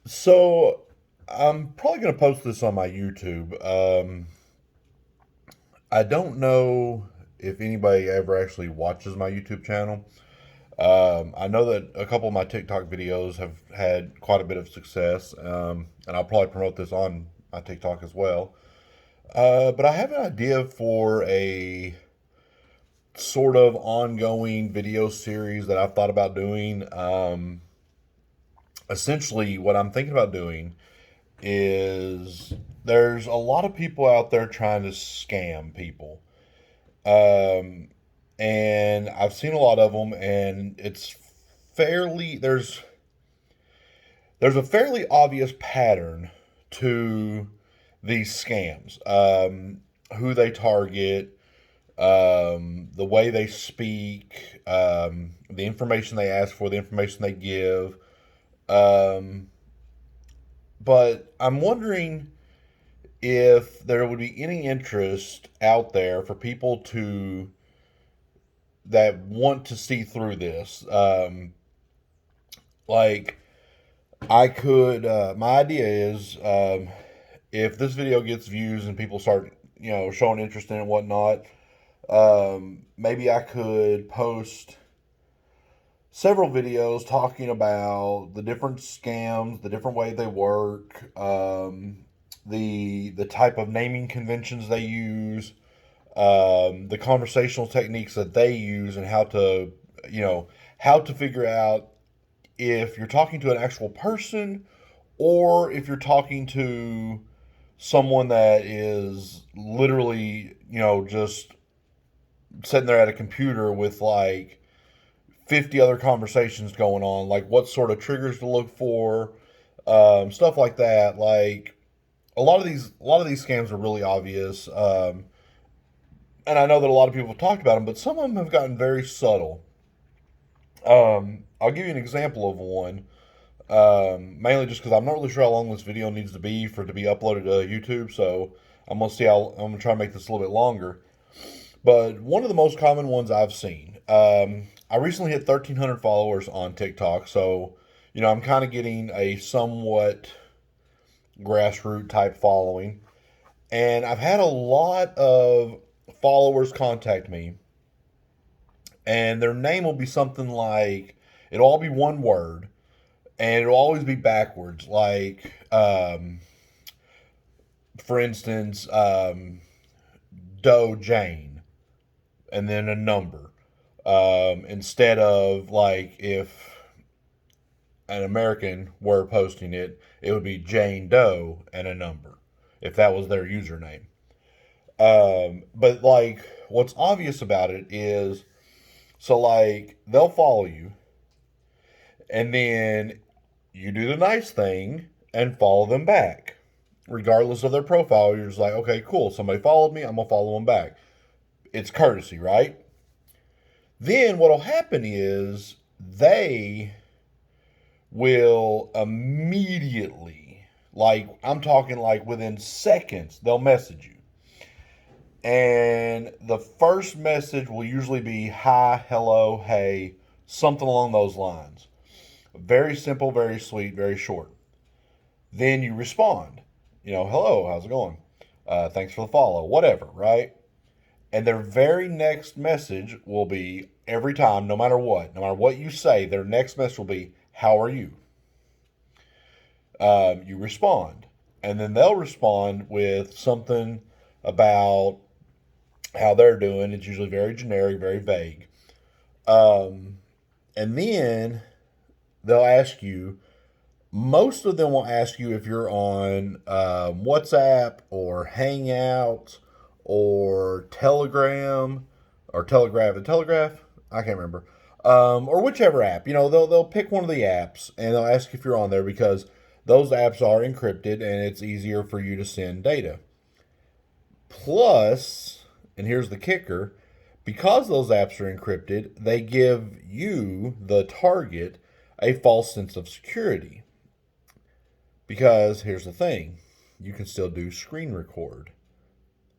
So I'm probably going to post this on my YouTube. I don't know if anybody ever actually watches my YouTube channel. I know that a couple of my TikTok videos have had quite a bit of success, and I'll probably promote this on my TikTok as well. But I have an idea for a sort of ongoing video series that I've thought about doing. Essentially, what I'm thinking about doing is there's a lot of people out there trying to scam people. Um, and I've seen a lot of them, and it's fairly there's a fairly obvious pattern to these scams. Who they target, the way they speak, the information they ask for, the information they give. Um, but I'm wondering if there would be any interest out there for people to that want to see through this. Like I could, my idea is, if this video gets views and people start, showing interest in it and whatnot, maybe I could post several videos talking about the different scams, the different way they work, the type of naming conventions they use, the conversational techniques that they use, and you know, how to figure out if you're talking to an actual person or if you're talking to someone that is literally, just sitting there at a computer with like 50 other conversations going on, like what sort of triggers to look for, stuff like that. Like a lot of these scams are really obvious. And I know that a lot of people have talked about them, but some of them have gotten very subtle. I'll give you an example of one, mainly just because I'm not really sure how long this video needs to be for it to be uploaded to YouTube. So I'm gonna try to make this a little bit longer. But one of the most common ones I've seen, I recently hit 1,300 followers on TikTok, so I'm kind of getting a somewhat grassroots type following, and I've had a lot of followers contact me, and their name will be something like it'll all be one word, and it'll always be backwards. Like, for instance, Doe Jane, and then a number. Instead of like if an American were posting it, it would be Jane Doe and a number, if that was their username. But like, what's obvious about it is, so like they'll follow you, and then you do the nice thing and follow them back, regardless of their profile. You're just like, okay, cool. Somebody followed me. I'm gonna follow them back. It's courtesy, right? Then what'll happen is they will immediately, like I'm talking like within seconds, they'll message you. And the first message will usually be hi, hello, hey, something along those lines. Very simple, very sweet, very short. Then you respond, hello, how's it going? Thanks for the follow, whatever, right? And their very next message will be every time, no matter what you say, their next message will be, how are you? You respond. And then they'll respond with something about how they're doing. It's usually very generic, very vague. Um, and then they'll ask you, most of them will ask you if you're on WhatsApp or Hangout or Telegram or Telegraph and Telegraph. I can't remember. Or whichever app. They'll pick one of the apps and they'll ask if you're on there because those apps are encrypted and it's easier for you to send data. Plus, and here's the kicker, because those apps are encrypted, they give you, the target, a false sense of security. Because here's the thing, you can still do screen record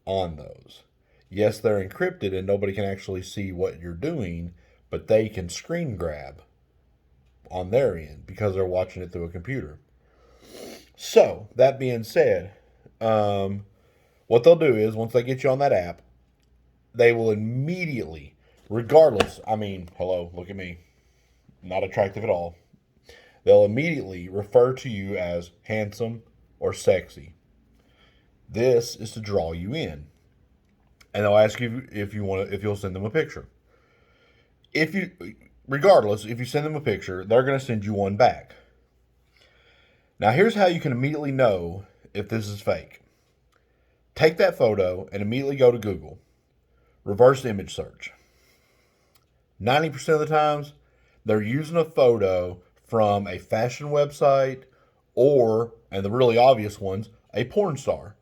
on those. Yes, they're encrypted and nobody can actually see what you're doing, but they can screen grab on their end because they're watching it through a computer. So, that being said, um, what they'll do is once they get you on that app, they will immediately, regardless, I mean, hello, look at me, not attractive at all. They'll immediately refer to you as handsome or sexy. This is to draw you in. And they'll ask you if you'll send them a picture. If you Regardless, if you send them a picture, they're going to send you one back. Now, here's how you can immediately know if this is fake. Take that photo and immediately go to Google. Reverse image search. 90% of the times, they're using a photo from a fashion website or, and the really obvious ones, a porn star.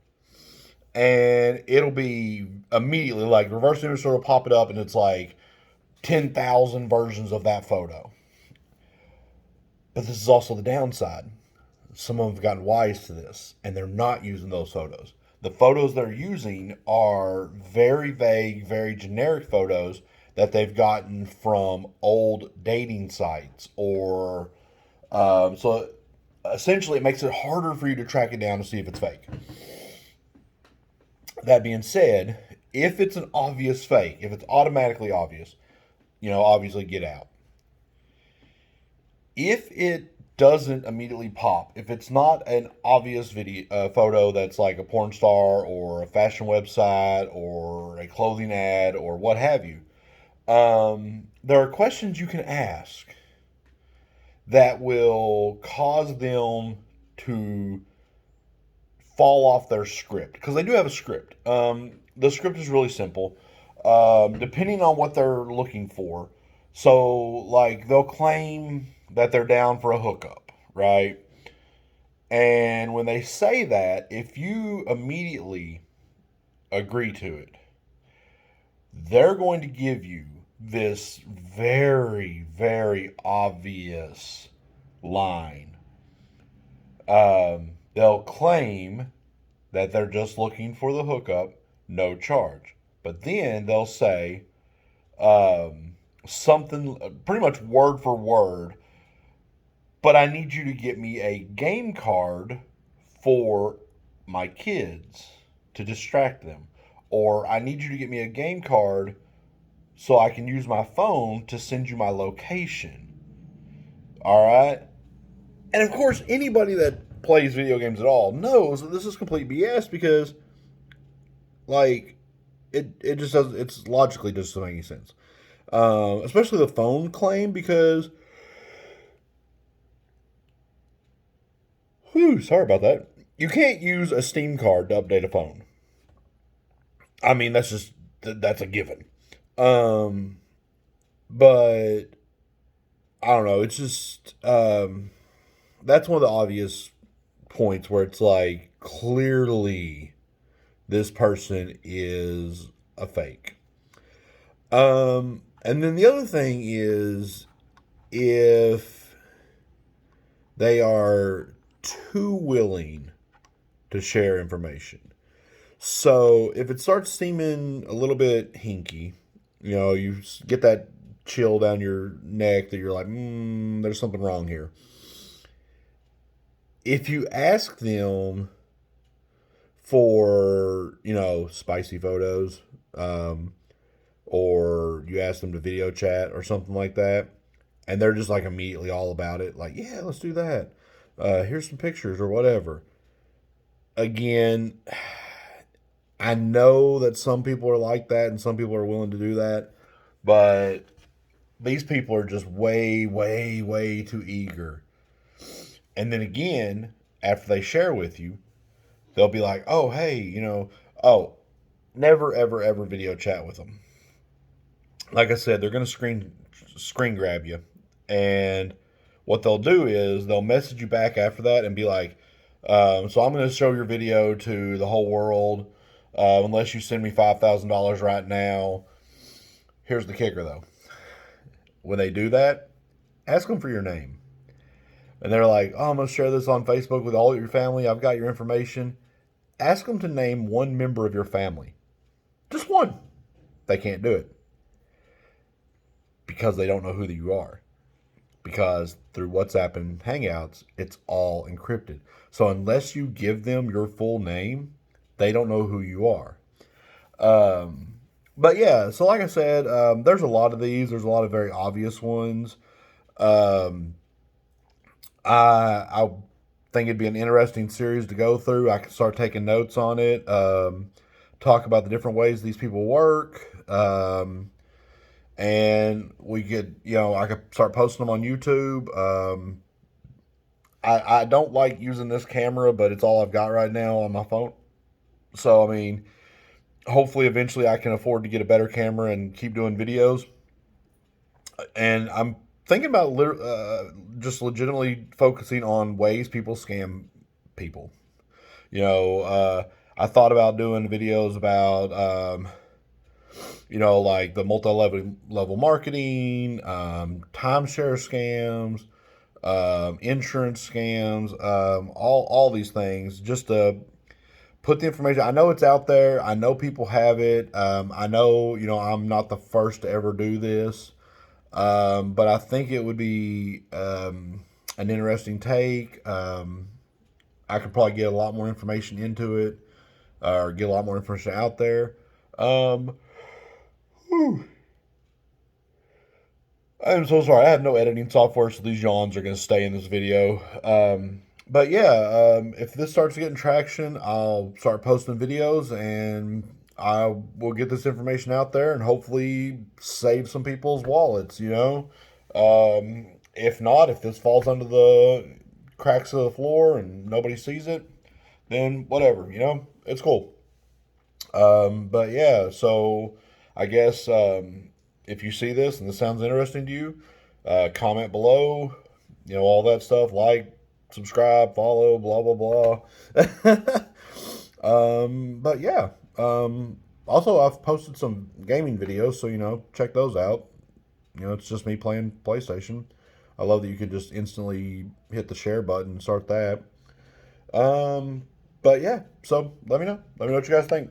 And it'll be immediately like reverse image search will pop it up and it's like 10,000 versions of that photo. But this is also the downside. Some of them have gotten wise to this and they're not using those photos. The photos they're using are very vague, very generic photos that they've gotten from old dating sites or so essentially it makes it harder for you to track it down to see if it's fake. That being said, if it's an obvious fake, if it's automatically obvious, obviously get out. If it doesn't immediately pop, if it's not an obvious video photo that's like a porn star or a fashion website or a clothing ad or what have you, there are questions you can ask that will cause them to fall off their script because they do have a script. The script is really simple, depending on what they're looking for. So, like, they'll claim that they're down for a hookup, right? And when they say that, if you immediately agree to it, they're going to give you this very, very obvious line. They'll claim that they're just looking for the hookup, no charge. But then they'll say something pretty much word for word, but I need you to get me a game card for my kids to distract them. Or I need you to get me a game card so I can use my phone to send you my location. All right? And of course, anybody that plays video games at all knows that this is complete BS because, like, it just doesn't, it's logically just doesn't make any sense. Especially the phone claim because, sorry about that. You can't use a Steam card to update a phone. I mean, that's a given. But I don't know. It's just that's one of the obvious points where it's like clearly this person is a fake. And then the other thing is if they are too willing to share information. So if it starts seeming a little bit hinky, you get that chill down your neck that you're like, there's something wrong here. If you ask them for, spicy photos, or you ask them to video chat or something like that, and they're just like immediately all about it, like, yeah, let's do that. Here's some pictures or whatever. Again, I know that some people are like that and some people are willing to do that, but these people are just way, way, way too eager. And then again, after they share with you, they'll be like, oh, hey, never, ever, ever video chat with them. Like I said, they're going to screen grab you. And what they'll do is they'll message you back after that and be like, so I'm going to show your video to the whole world unless you send me $5,000 right now. Here's the kicker, though. When they do that, ask them for your name. And they're like, oh, I'm going to share this on Facebook with all your family. I've got your information. Ask them to name one member of your family. Just one. They can't do it because they don't know who you are. because through WhatsApp and Hangouts, it's all encrypted. So unless you give them your full name, they don't know who you are. Um, but yeah, so like I said, there's a lot of these. There's a lot of very obvious ones. Um, I think it'd be an interesting series to go through. I could start taking notes on it. Talk about the different ways these people work. And we could, I could start posting them on YouTube. I don't like using this camera, but it's all I've got right now on my phone. So, I mean, hopefully eventually I can afford to get a better camera and keep doing videos. And I'm thinking about just legitimately focusing on ways people scam people. I thought about doing videos about, like the multi-level marketing, timeshare scams, insurance scams, all these things, just to put the information. I know it's out there. I know people have it. I know, I'm not the first to ever do this. But I think it would be an interesting take. I could probably get a lot more information into it, or get a lot more information out there. Um, I'm so sorry. I have no editing software, so these yawns are going to stay in this video. But yeah, if this starts getting traction, I'll start posting videos and I will get this information out there and hopefully save some people's wallets. If not, if this falls under the cracks of the floor and nobody sees it, then whatever, it's cool. But yeah, so I guess if you see this and this sounds interesting to you, comment below, all that stuff, like, subscribe, follow, blah, blah, blah. But yeah, also I've posted some gaming videos, so, check those out. It's just me playing PlayStation. I love that you can just instantly hit the share button and start that. But yeah, so let me know. Let me know what you guys think.